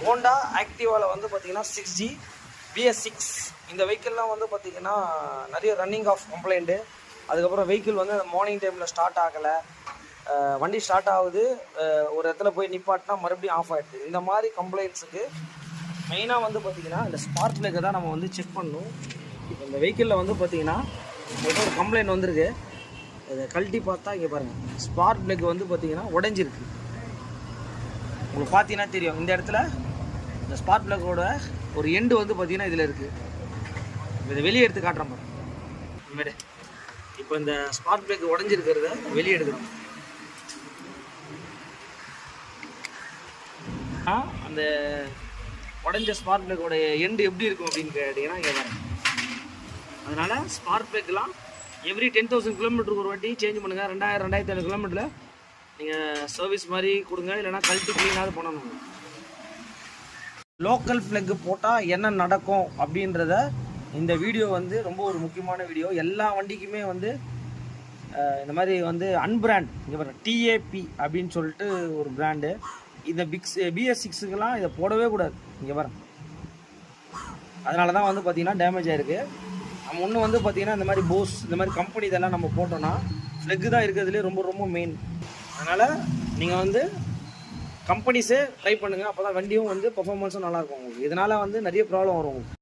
Honda ஆக்டிவாவில் வந்து பார்த்திங்கன்னா 6G BS6 இந்த வெஹிக்கிள்லாம் வந்து பார்த்திங்கன்னா நிறைய ரன்னிங் ஆஃப் கம்ப்ளைண்ட்டு. அதுக்கப்புறம் வெஹிக்கிள் வந்து மார்னிங் டைமில் ஸ்டார்ட் ஆகலை, வண்டி ஸ்டார்ட் ஆகுது, ஒரு இடத்துல போய் நிப்பாட்டினா மறுபடியும் ஆஃப் ஆகிடுது. இந்த மாதிரி கம்ப்ளைண்ட்ஸுக்கு மெயினாக வந்து பார்த்திங்கன்னா இந்த ஸ்பார்க் ப்ளக்கை தான் நம்ம வந்து செக் பண்ணணும். இப்போ இந்த வெஹிக்கிளில் வந்து பார்த்திங்கன்னா ஏதோ ஒரு கம்ப்ளைண்ட் வந்திருக்கு. இதை கழட்டி பார்த்தா இங்கே பாருங்கள், ஸ்பார்க் ப்ளக் வந்து பார்த்திங்கன்னா உடஞ்சிருக்கு. உங்களுக்கு பார்த்தீங்கன்னா தெரியும், இந்த இடத்துல இந்த ஸ்பார்க் ப்ளக்கோட ஒரு எண்டு வந்து பார்த்திங்கன்னா இதில் இருக்குது. இதை வெளியே எடுத்து காட்டுறோம் பாருங்க. இனிமேல் இப்போ இந்த ஸ்பார்க் ப்ளக் உடஞ்சிருக்கிறத வெளியே எடுக்கிறோம். அந்த உடஞ்ச ஸ்பார்க் ப்ளக்கோட எண்டு எப்படி இருக்கும் அப்படின்னு கேட்டிங்கன்னா இங்கே பாருங்க. அதனால் ஸ்பார்க் ப்ளக்லாம் எவ்ரி 10,000 கிலோமீட்டருக்கு ஒரு வாட்டி சேஞ்ச் பண்ணுங்கள். 2,000-2,500 கிலோமீட்டரில் நீங்கள் சர்வீஸ் மாதிரி கொடுங்க, இல்லைனா கழட்டி க்ளீனாவது பண்ணணும். லோக்கல் ப்ளக் போட்டால் என்ன நடக்கும் அப்படின்றத இந்த வீடியோ வந்து ரொம்ப ஒரு முக்கியமான வீடியோ. எல்லா வண்டிக்குமே வந்து இந்த மாதிரி வந்து அன்பிராண்ட் இங்கே பாருங்க, TAP அப்படின்னு சொல்லிட்டு ஒரு பிராண்டு. இந்த BS6க்கெல்லாம் இதை போடவே கூடாது. இங்கே பாருங்க, அதனால தான் வந்து பார்த்திங்கன்னா டேமேஜ் ஆகிருக்கு. நம்ம ஒன்று வந்து பார்த்திங்கன்னா இந்த மாதிரி போஸ் இந்த மாதிரி கம்பெனி இதெல்லாம் நம்ம போட்டோன்னா ஃப்ளெக்கு தான் இருக்கிறதுலே ரொம்ப ரொம்ப மெயின். அதனால் நீங்கள் வந்து கம்பெனிஸே ட்ரை பண்ணுங்கள், அப்போ தான் வண்டியும் வந்து பர்ஃபார்மன்ஸும் நல்லாயிருக்கும் உங்களுக்கு. இதனால் வந்து நிறைய ப்ராப்ளம் வரும் உங்களுக்கு.